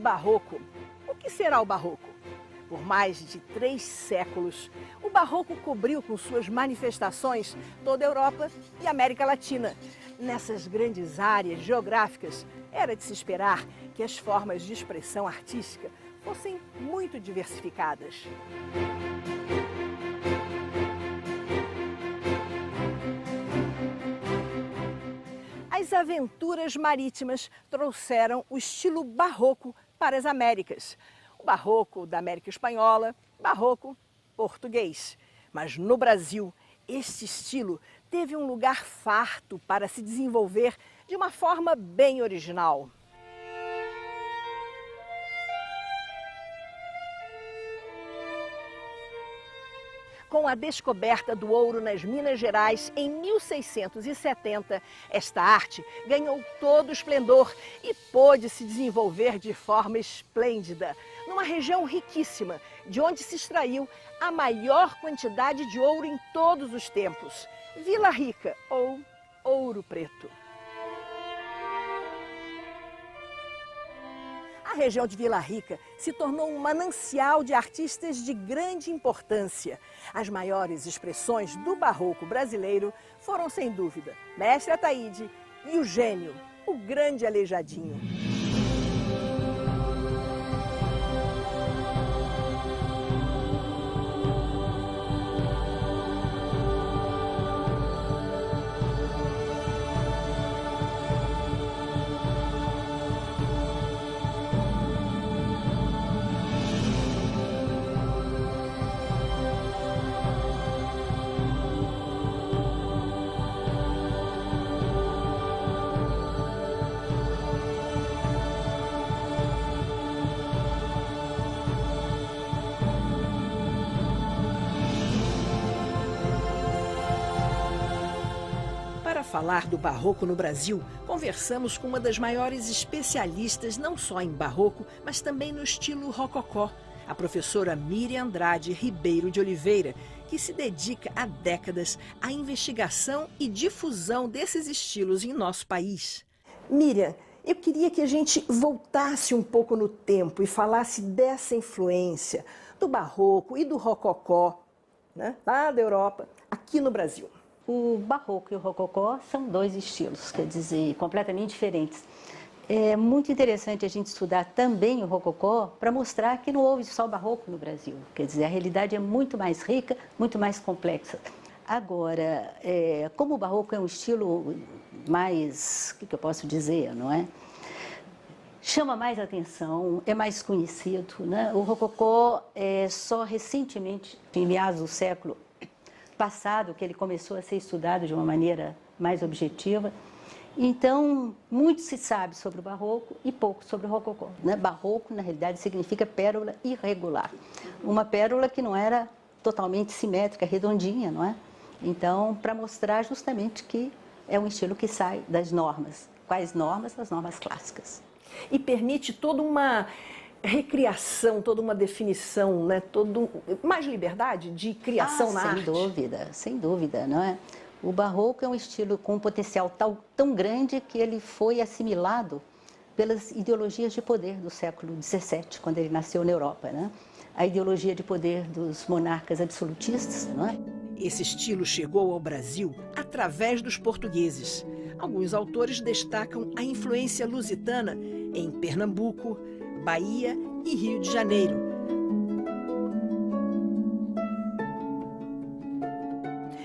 barroco. O que será o barroco? Por mais de 3 séculos, o barroco cobriu com suas manifestações toda a Europa e América Latina. Nessas grandes áreas geográficas, era de se esperar que as formas de expressão artística fossem muito diversificadas. As aventuras marítimas trouxeram o estilo barroco para as Américas. O barroco da América Espanhola, barroco português. Mas no Brasil, este estilo teve um lugar farto para se desenvolver de uma forma bem original. Com a descoberta do ouro nas Minas Gerais em 1670, esta arte ganhou todo o esplendor e pôde se desenvolver de forma esplêndida, numa região riquíssima, de onde se extraiu a maior quantidade de ouro em todos os tempos, Vila Rica ou Ouro Preto. A região de Vila Rica se tornou um manancial de artistas de grande importância. As maiores expressões do barroco brasileiro foram, sem dúvida, Mestre Ataíde e o gênio, o grande Aleijadinho. Para falar do barroco no Brasil, conversamos com uma das maiores especialistas não só em barroco, mas também no estilo rococó, a professora Miriam Andrade Ribeiro de Oliveira, que se dedica há décadas à investigação e difusão desses estilos em nosso país. Miriam, eu queria que a gente voltasse um pouco no tempo e falasse dessa influência do barroco e do rococó, né, lá da Europa, aqui no Brasil. O barroco e o rococó são dois estilos, quer dizer, completamente diferentes. É muito interessante a gente estudar também o rococó para mostrar que não houve só o barroco no Brasil. Quer dizer, a realidade é muito mais rica, muito mais complexa. Agora, como o barroco é um estilo mais, o que eu posso dizer, não é? Chama mais atenção, é mais conhecido, né? O rococó só recentemente, em meados do século passado, que ele começou a ser estudado de uma maneira mais objetiva. Então, muito se sabe sobre o barroco e pouco sobre o rococó, né? Barroco, na realidade, significa pérola irregular. Uma pérola que não era totalmente simétrica, redondinha, não é? Então, para mostrar justamente que é um estilo que sai das normas. Quais normas? As normas clássicas. E permite toda uma recriação, toda uma definição, né? Mais liberdade de criação na arte. Sem dúvida, não é? O barroco é um estilo com um potencial tão grande que ele foi assimilado pelas ideologias de poder do século XVII, quando ele nasceu na Europa, né? A ideologia de poder dos monarcas absolutistas, não é? Esse estilo chegou ao Brasil através dos portugueses. Alguns autores destacam a influência lusitana em Pernambuco, Bahia e Rio de Janeiro.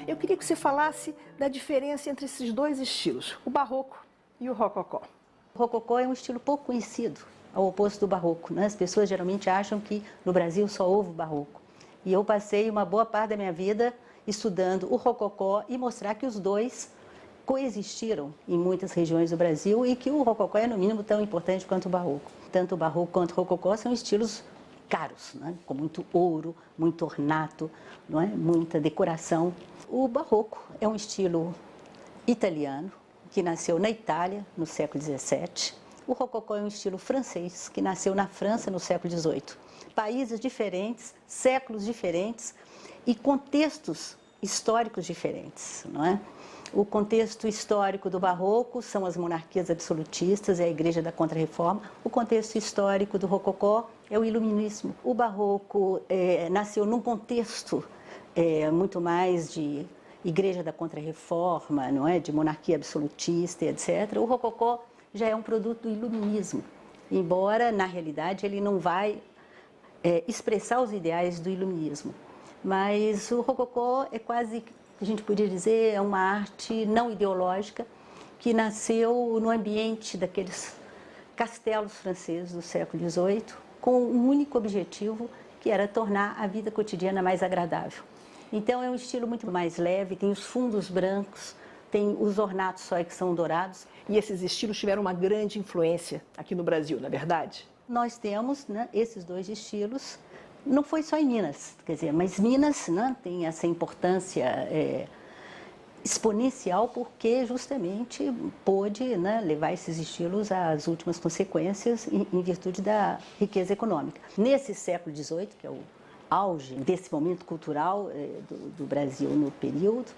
Eu queria que você falasse da diferença entre esses dois estilos, o barroco e o rococó. O rococó é um estilo pouco conhecido, ao oposto do barroco, né? As pessoas geralmente acham que no Brasil só houve barroco. E eu passei uma boa parte da minha vida estudando o rococó e mostrar que os dois coexistiram em muitas regiões do Brasil e que o rococó é, no mínimo, tão importante quanto o barroco. Tanto o barroco quanto o rococó são estilos caros, né? Com muito ouro, muito ornato, não é? Muita decoração. O barroco é um estilo italiano, que nasceu na Itália, no século XVII. O rococó é um estilo francês, que nasceu na França, no século XVIII. Países diferentes, séculos diferentes e contextos históricos diferentes, não é? O contexto histórico do Barroco são as monarquias absolutistas e a Igreja da Contra-Reforma. O contexto histórico do Rococó é o Iluminismo. O Barroco nasceu num contexto muito mais de Igreja da Contra-Reforma, não é? De monarquia absolutista, etc. O Rococó já é um produto do Iluminismo, embora, na realidade, ele não vai expressar os ideais do Iluminismo. Mas o Rococó é quase, a gente poderia dizer, é uma arte não ideológica que nasceu no ambiente daqueles castelos franceses do século XVIII, com um único objetivo, que era tornar a vida cotidiana mais agradável. Então é um estilo muito mais leve, tem os fundos brancos, tem os ornatos só que são dourados. E esses estilos tiveram uma grande influência aqui no Brasil, não é verdade? Nós temos, né, esses dois estilos, não foi só em Minas, quer dizer, mas Minas, né, tem essa importância exponencial porque justamente pôde, né, levar esses estilos às últimas consequências em virtude da riqueza econômica. Nesse século XVIII, que é o auge desse momento cultural do Brasil no período,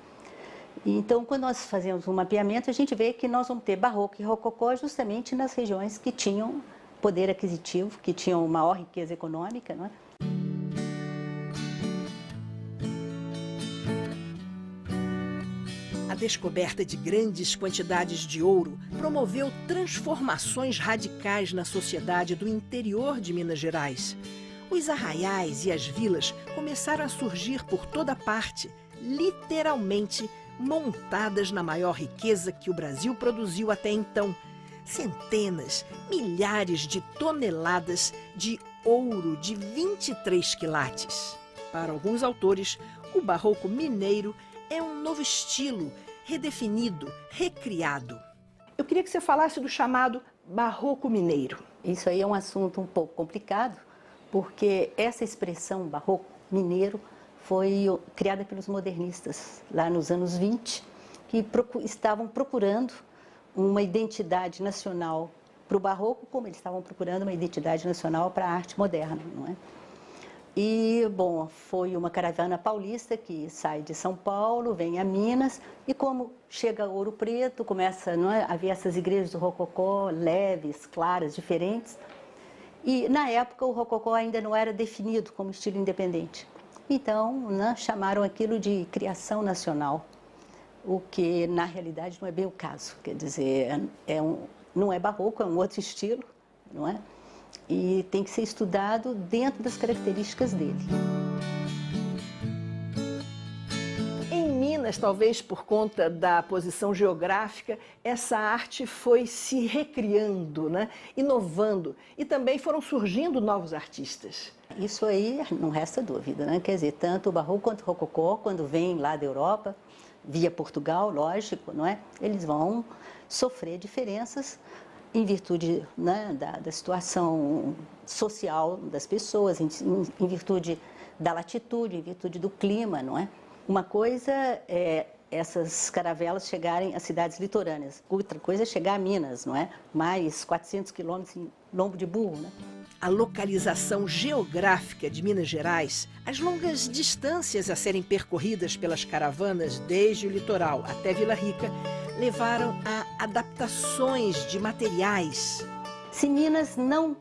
então, quando nós fazemos um mapeamento, a gente vê que nós vamos ter Barroco e Rococó justamente nas regiões que tinham poder aquisitivo, que tinham maior riqueza econômica, não é? A descoberta de grandes quantidades de ouro promoveu transformações radicais na sociedade do interior de Minas Gerais. Os arraiais e as vilas começaram a surgir por toda parte, literalmente montadas na maior riqueza que o Brasil produziu até então. Centenas, milhares de toneladas de ouro de 23 quilates. Para alguns autores, o barroco mineiro é um novo estilo, redefinido, recriado. Eu queria que você falasse do chamado barroco mineiro. Isso aí é um assunto um pouco complicado, porque essa expressão barroco mineiro foi criada pelos modernistas lá nos anos 20, que estavam procurando uma identidade nacional para o barroco, como eles estavam procurando uma identidade nacional para a arte moderna, não é? E, bom, foi uma caravana paulista que sai de São Paulo, vem a Minas, e como chega Ouro Preto, começa, não é, a ver essas igrejas do Rococó, leves, claras, diferentes. E, na época, o Rococó ainda não era definido como estilo independente. Então, né, chamaram aquilo de criação nacional, o que, na realidade, não é bem o caso. Quer dizer, não é barroco, é um outro estilo, não é? E tem que ser estudado dentro das características dele. Em Minas, talvez por conta da posição geográfica, essa arte foi se recriando, né? Inovando, e também foram surgindo novos artistas. Isso aí não resta dúvida, né? Quer dizer, tanto o barroco quanto o rococó, quando vêm lá da Europa, via Portugal, lógico, não é? Eles vão sofrer diferenças em virtude, né, da situação social das pessoas, em virtude da latitude, em virtude do clima, não é? Uma coisa é essas caravelas chegarem às cidades litorâneas, outra coisa é chegar a Minas, não é? Mais 400 quilômetros em lombo de burro, né? A localização geográfica de Minas Gerais, as longas distâncias a serem percorridas pelas caravanas desde o litoral até Vila Rica, levaram a adaptações de materiais. Se Minas não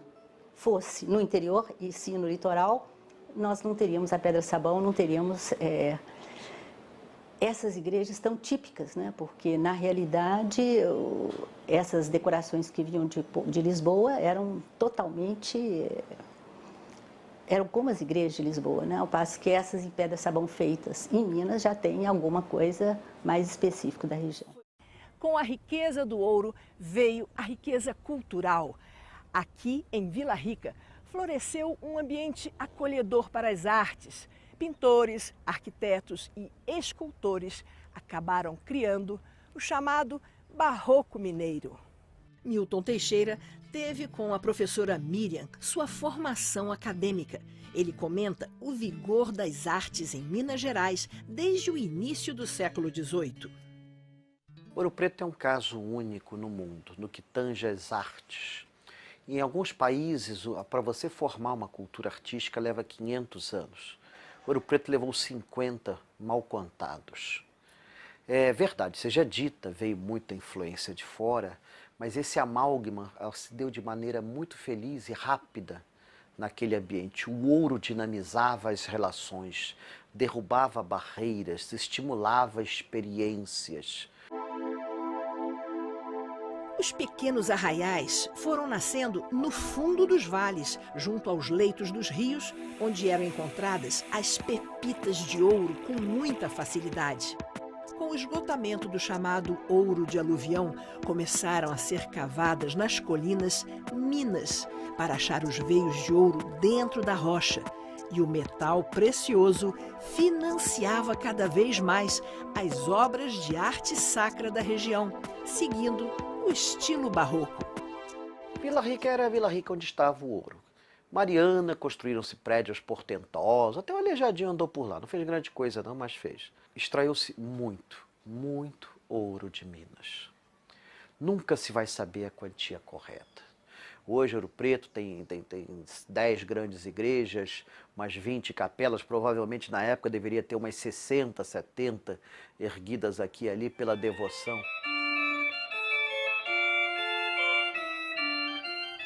fosse no interior e sim no litoral, nós não teríamos a pedra-sabão, não teríamos essas igrejas tão típicas, né? Porque, na realidade, essas decorações que vinham de Lisboa eram totalmente... eram como as igrejas de Lisboa, né? Ao passo que essas em pedra-sabão feitas em Minas já tem alguma coisa mais específica da região. Com a riqueza do ouro veio a riqueza cultural. Aqui, em Vila Rica, floresceu um ambiente acolhedor para as artes. Pintores, arquitetos e escultores acabaram criando o chamado barroco mineiro. Milton Teixeira teve com a professora Miriam sua formação acadêmica. Ele comenta o vigor das artes em Minas Gerais desde o início do século XVIII. Ouro Preto é um caso único no mundo, no que tange às artes. Em alguns países, para você formar uma cultura artística leva 500 anos. Ouro Preto levou 50 mal contados. É verdade, seja dita, veio muita influência de fora, mas esse amálgama se deu de maneira muito feliz e rápida naquele ambiente. O ouro dinamizava as relações, derrubava barreiras, estimulava experiências. Os pequenos arraiais foram nascendo no fundo dos vales, junto aos leitos dos rios, onde eram encontradas as pepitas de ouro com muita facilidade. Com o esgotamento do chamado ouro de aluvião, começaram a ser cavadas nas colinas minas para achar os veios de ouro dentro da rocha. E o metal precioso financiava cada vez mais as obras de arte sacra da região, seguindo o estilo barroco. Vila Rica era a Vila Rica onde estava o ouro. Mariana, construíram-se prédios portentosos, até o Aleijadinho andou por lá, não fez grande coisa não, mas fez. Extraiu-se muito, muito ouro de Minas. Nunca se vai saber a quantia correta. Hoje Ouro Preto tem 10 grandes igrejas, umas 20 capelas, provavelmente na época deveria ter umas 60, 70 erguidas aqui e ali pela devoção.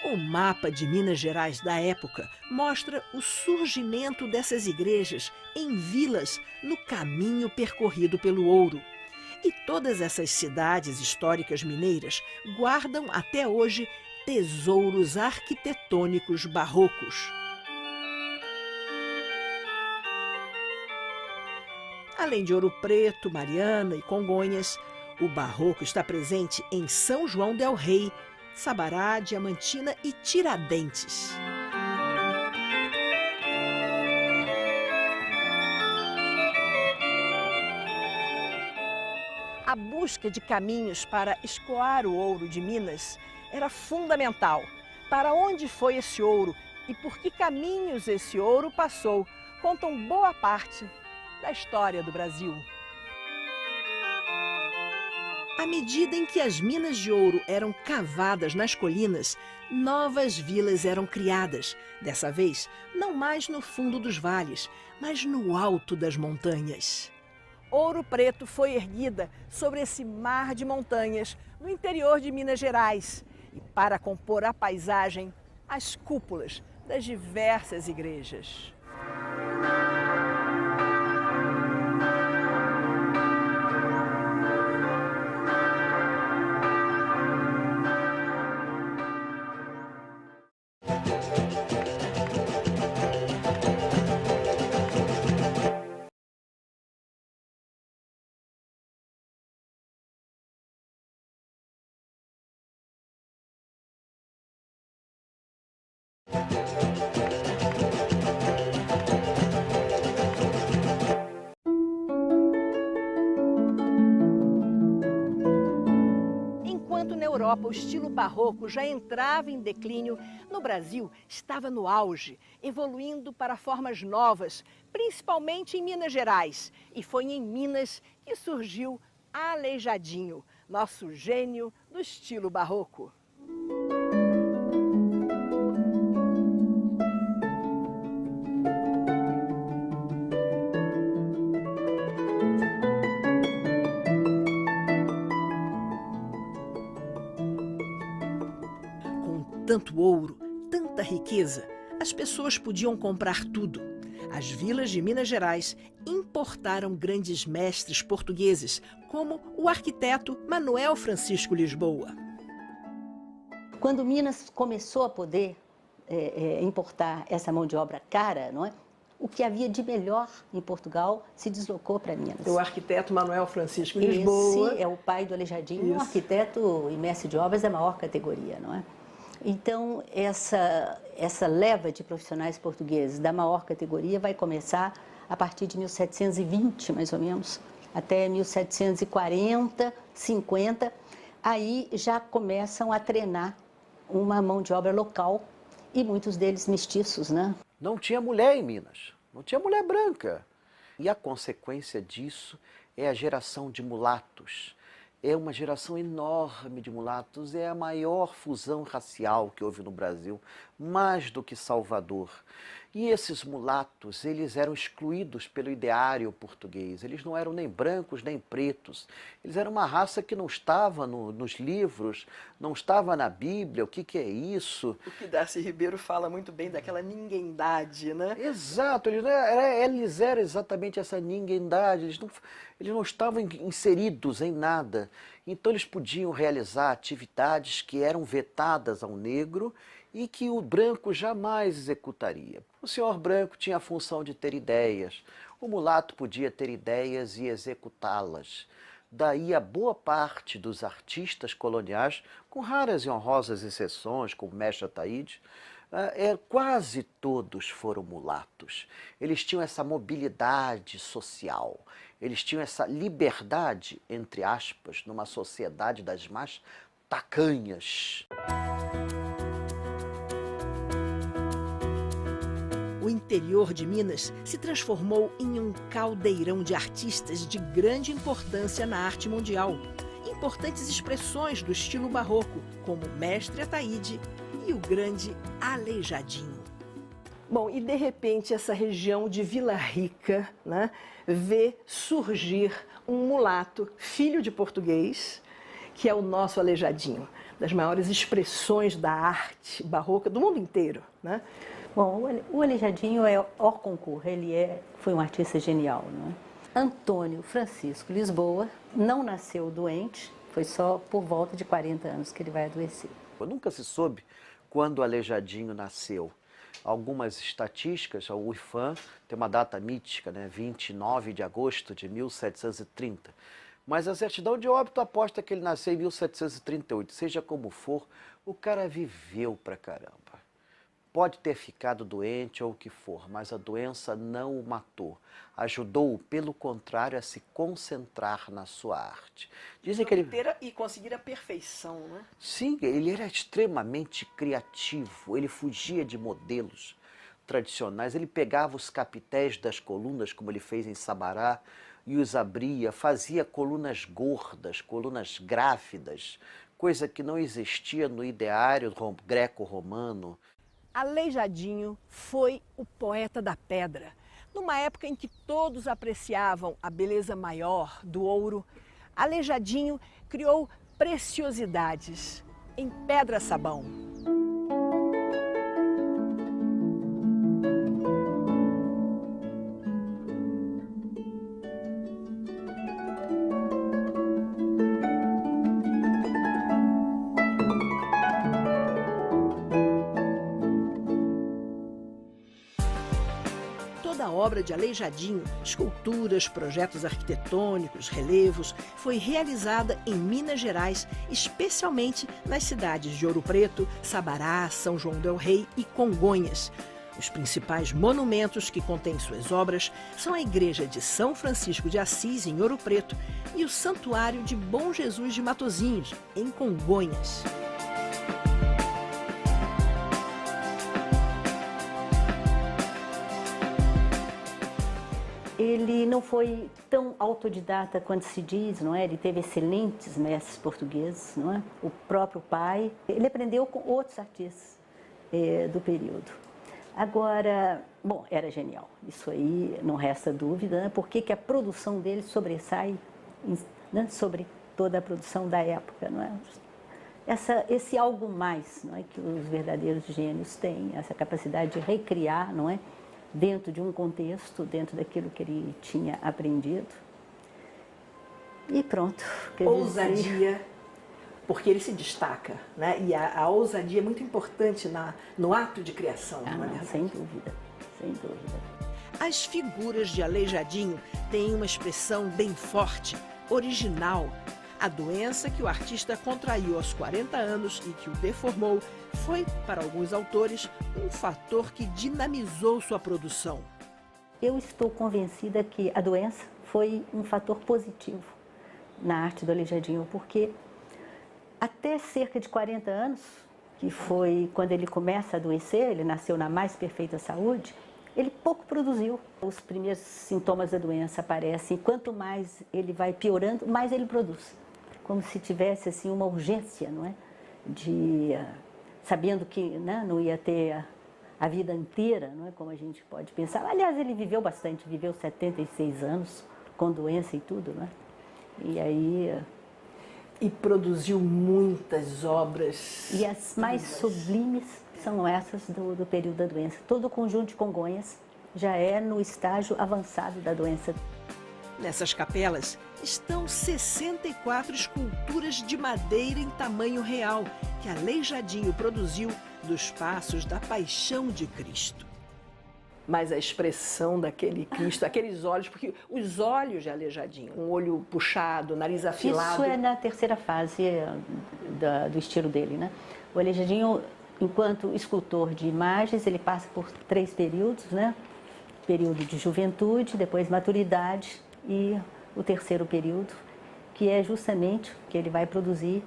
O mapa de Minas Gerais da época mostra o surgimento dessas igrejas em vilas no caminho percorrido pelo ouro. E todas essas cidades históricas mineiras guardam até hoje tesouros arquitetônicos barrocos. Além de Ouro Preto, Mariana e Congonhas, o barroco está presente em São João del Rei, Sabará, Diamantina e Tiradentes. A busca de caminhos para escoar o ouro de Minas era fundamental. Para onde foi esse ouro e por que caminhos esse ouro passou, contam boa parte da história do Brasil. À medida em que as minas de ouro eram cavadas nas colinas, novas vilas eram criadas. Dessa vez, não mais no fundo dos vales, mas no alto das montanhas. Ouro Preto foi erguida sobre esse mar de montanhas no interior de Minas Gerais. E para compor a paisagem, as cúpulas das diversas igrejas. Enquanto na Europa o estilo barroco já entrava em declínio, no Brasil estava no auge, evoluindo para formas novas, principalmente em Minas Gerais. E foi em Minas que surgiu Aleijadinho, nosso gênio do estilo barroco. Tanto ouro, tanta riqueza, as pessoas podiam comprar tudo. As vilas de Minas Gerais importaram grandes mestres portugueses, como o arquiteto Manuel Francisco Lisboa. Quando Minas começou a poder importar essa mão de obra cara, não é? O que havia de melhor em Portugal se deslocou para Minas. O arquiteto Manuel Francisco Lisboa. Esse é o pai do Aleijadinho, um arquiteto e mestre de obras da maior categoria, não é? Então, essa leva de profissionais portugueses da maior categoria vai começar a partir de 1720, mais ou menos, até 1740, 50. Aí já começam a treinar uma mão de obra local e muitos deles mestiços, né? Não tinha mulher em Minas, não tinha mulher branca. E a consequência disso é a geração de mulatos. É uma geração enorme de mulatos, é a maior fusão racial que houve no Brasil, mais do que Salvador. E esses mulatos, eles eram excluídos pelo ideário português. Eles não eram nem brancos nem pretos. Eles eram uma raça que não estava nos livros, não estava na Bíblia. O que é isso? O que Darcy Ribeiro fala muito bem daquela ninguém-dade, né? Exato, eles eram exatamente essa ninguém-dade. Eles não estavam inseridos em nada. Então eles podiam realizar atividades que eram vetadas ao negro e que o branco jamais executaria. O senhor branco tinha a função de ter ideias, o mulato podia ter ideias e executá-las. Daí a boa parte dos artistas coloniais, com raras e honrosas exceções, como Mestre Ataíde, quase todos foram mulatos. Eles tinham essa mobilidade social, eles tinham essa liberdade, entre aspas, numa sociedade das mais tacanhas. O interior de Minas se transformou em um caldeirão de artistas de grande importância na arte mundial. Importantes expressões do estilo barroco, como Mestre Ataíde e o grande Aleijadinho. Bom, e de repente essa região de Vila Rica, né, vê surgir um mulato, filho de português, que é o nosso Aleijadinho, das maiores expressões da arte barroca do mundo inteiro, né? Bom, o Aleijadinho é hors concours, foi um artista genial, não é? Antônio Francisco Lisboa não nasceu doente, foi só por volta de 40 anos que ele vai adoecer. Nunca se soube quando o Aleijadinho nasceu. Algumas estatísticas, o IFAM tem uma data mítica, né, 29 de agosto de 1730. Mas a certidão de óbito aposta que ele nasceu em 1738. Seja como for, o cara viveu pra caramba. Pode ter ficado doente ou o que for, mas a doença não o matou. Ajudou-o, pelo contrário, a se concentrar na sua arte. Dizem que ele... E conseguir a perfeição, né? Sim, ele era extremamente criativo, ele fugia de modelos tradicionais, ele pegava os capitéis das colunas, como ele fez em Sabará, e os abria, fazia colunas gordas, colunas grávidas, coisa que não existia no ideário greco-romano. Aleijadinho foi o poeta da pedra. Numa época em que todos apreciavam a beleza maior do ouro, Aleijadinho criou preciosidades em pedra-sabão. Toda a obra de Aleijadinho, esculturas, projetos arquitetônicos, relevos, foi realizada em Minas Gerais, especialmente nas cidades de Ouro Preto, Sabará, São João del Rei e Congonhas. Os principais monumentos que contêm suas obras são a Igreja de São Francisco de Assis, em Ouro Preto, e o Santuário de Bom Jesus de Matozinhos, em Congonhas. Ele não foi tão autodidata quanto se diz, não é? Ele teve excelentes mestres portugueses, não é? O próprio pai. Ele aprendeu com outros artistas do período. Agora, bom, era genial. Isso aí não resta dúvida, né? Por que a produção dele sobressai, né, sobre toda a produção da época, não é? Esse algo mais, não é, que os verdadeiros gênios têm, essa capacidade de recriar, não é, dentro de um contexto, dentro daquilo que ele tinha aprendido. E pronto. Ousadia, porque ele se destaca, né? E a ousadia é muito importante no ato de criação, não é verdade? Sem dúvida, sem dúvida. As figuras de Aleijadinho têm uma expressão bem forte, original. A doença que o artista contraiu aos 40 anos e que o deformou foi, para alguns autores, um fator que dinamizou sua produção. Eu estou convencida que a doença foi um fator positivo na arte do Aleijadinho, porque até cerca de 40 anos, que foi quando ele começa a adoecer, ele nasceu na mais perfeita saúde, ele pouco produziu. Os primeiros sintomas da doença aparecem, e quanto mais ele vai piorando, mais ele produz. Como se tivesse assim uma urgência, não é? Sabendo que, né, não ia ter a vida inteira, não é como a gente pode pensar. Aliás, ele viveu bastante, viveu 76 anos, com doença e tudo, né? E aí... E produziu muitas obras. E as mais sublimes são essas do período da doença. Todo o conjunto de Congonhas já é no estágio avançado da doença. Nessas capelas estão 64 esculturas de madeira em tamanho real que Aleijadinho produziu dos passos da Paixão de Cristo. Mas a expressão daquele Cristo, aqueles olhos, porque os olhos de Aleijadinho, um olho puxado, nariz afilado... Isso é na terceira fase do estilo dele, né? O Aleijadinho, enquanto escultor de imagens, ele passa por 3 períodos, né? Período de juventude, depois maturidade e o terceiro período, que é justamente que ele vai produzir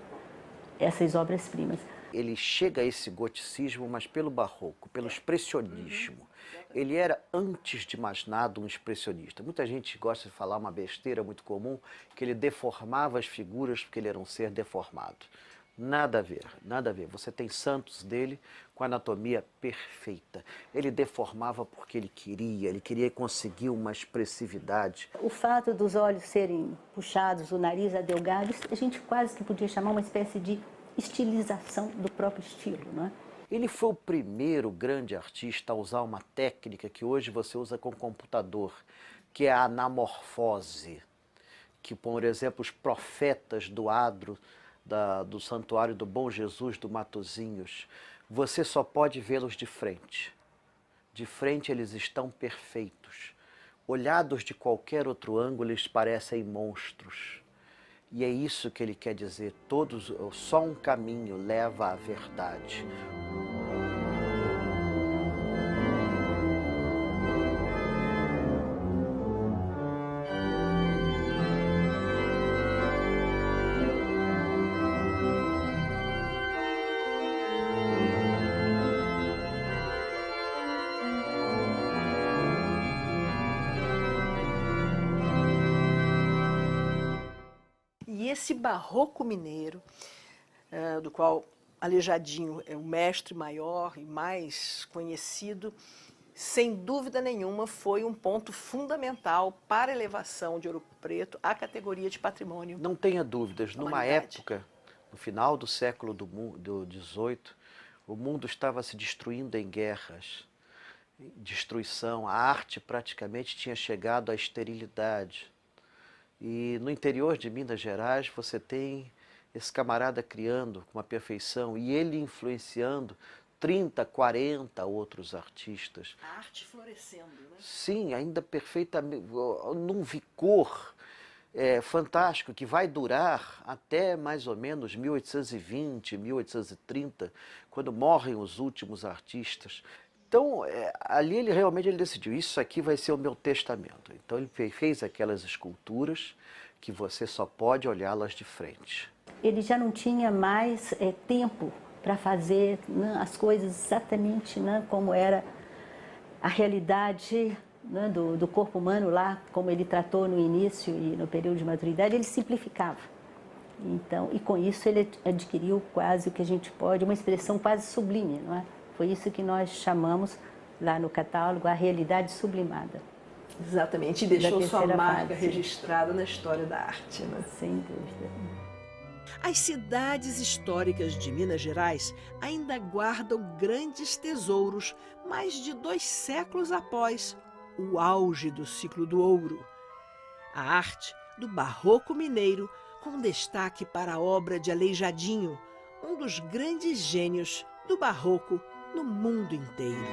essas obras-primas. Ele chega a esse goticismo, mas pelo barroco, pelo expressionismo. Ele era, antes de mais nada, um expressionista. Muita gente gosta de falar uma besteira muito comum, que ele deformava as figuras porque ele era um ser deformado. Nada a ver, nada a ver. Você tem santos dele com anatomia perfeita. Ele deformava porque ele queria conseguir uma expressividade. O fato dos olhos serem puxados, o nariz adelgado, a gente quase que podia chamar uma espécie de estilização do próprio estilo, não é? Ele foi o primeiro grande artista a usar uma técnica que hoje você usa com computador, que é a anamorfose, que, por exemplo, os profetas do adro do Santuário do Bom Jesus do Matozinhos, você só pode vê-los de frente. De frente eles estão perfeitos. Olhados de qualquer outro ângulo, eles parecem monstros. E é isso que ele quer dizer, só um caminho leva à verdade. E esse barroco mineiro, do qual Aleijadinho é o mestre maior e mais conhecido, sem dúvida nenhuma foi um ponto fundamental para a elevação de Ouro Preto à categoria de patrimônio. Não tenha dúvidas, numa época, no final do século do XVIII, o mundo estava se destruindo em guerras, destruição, a arte praticamente tinha chegado à esterilidade. E no interior de Minas Gerais você tem esse camarada criando com uma perfeição e ele influenciando 30, 40 outros artistas. A arte florescendo, né? Sim, ainda perfeitamente, num vigor fantástico, que vai durar até mais ou menos 1820, 1830, quando morrem os últimos artistas. Então, ali ele decidiu, isso aqui vai ser o meu testamento. Então ele fez aquelas esculturas que você só pode olhá-las de frente. Ele já não tinha mais tempo para fazer, né, as coisas exatamente, né, como era a realidade, né, do corpo humano lá, como ele tratou no início e no período de maturidade, ele simplificava. Então, e com isso ele adquiriu quase o que a gente pode, uma expressão quase sublime, não é? Foi isso que nós chamamos lá no catálogo a realidade sublimada. Exatamente, e deixou sua marca fase registrada na história da arte, né? Sem dúvida. As cidades históricas de Minas Gerais ainda guardam grandes tesouros mais de 2 séculos após o auge do ciclo do ouro. A arte do barroco mineiro, com destaque para a obra de Aleijadinho, um dos grandes gênios do barroco no mundo inteiro.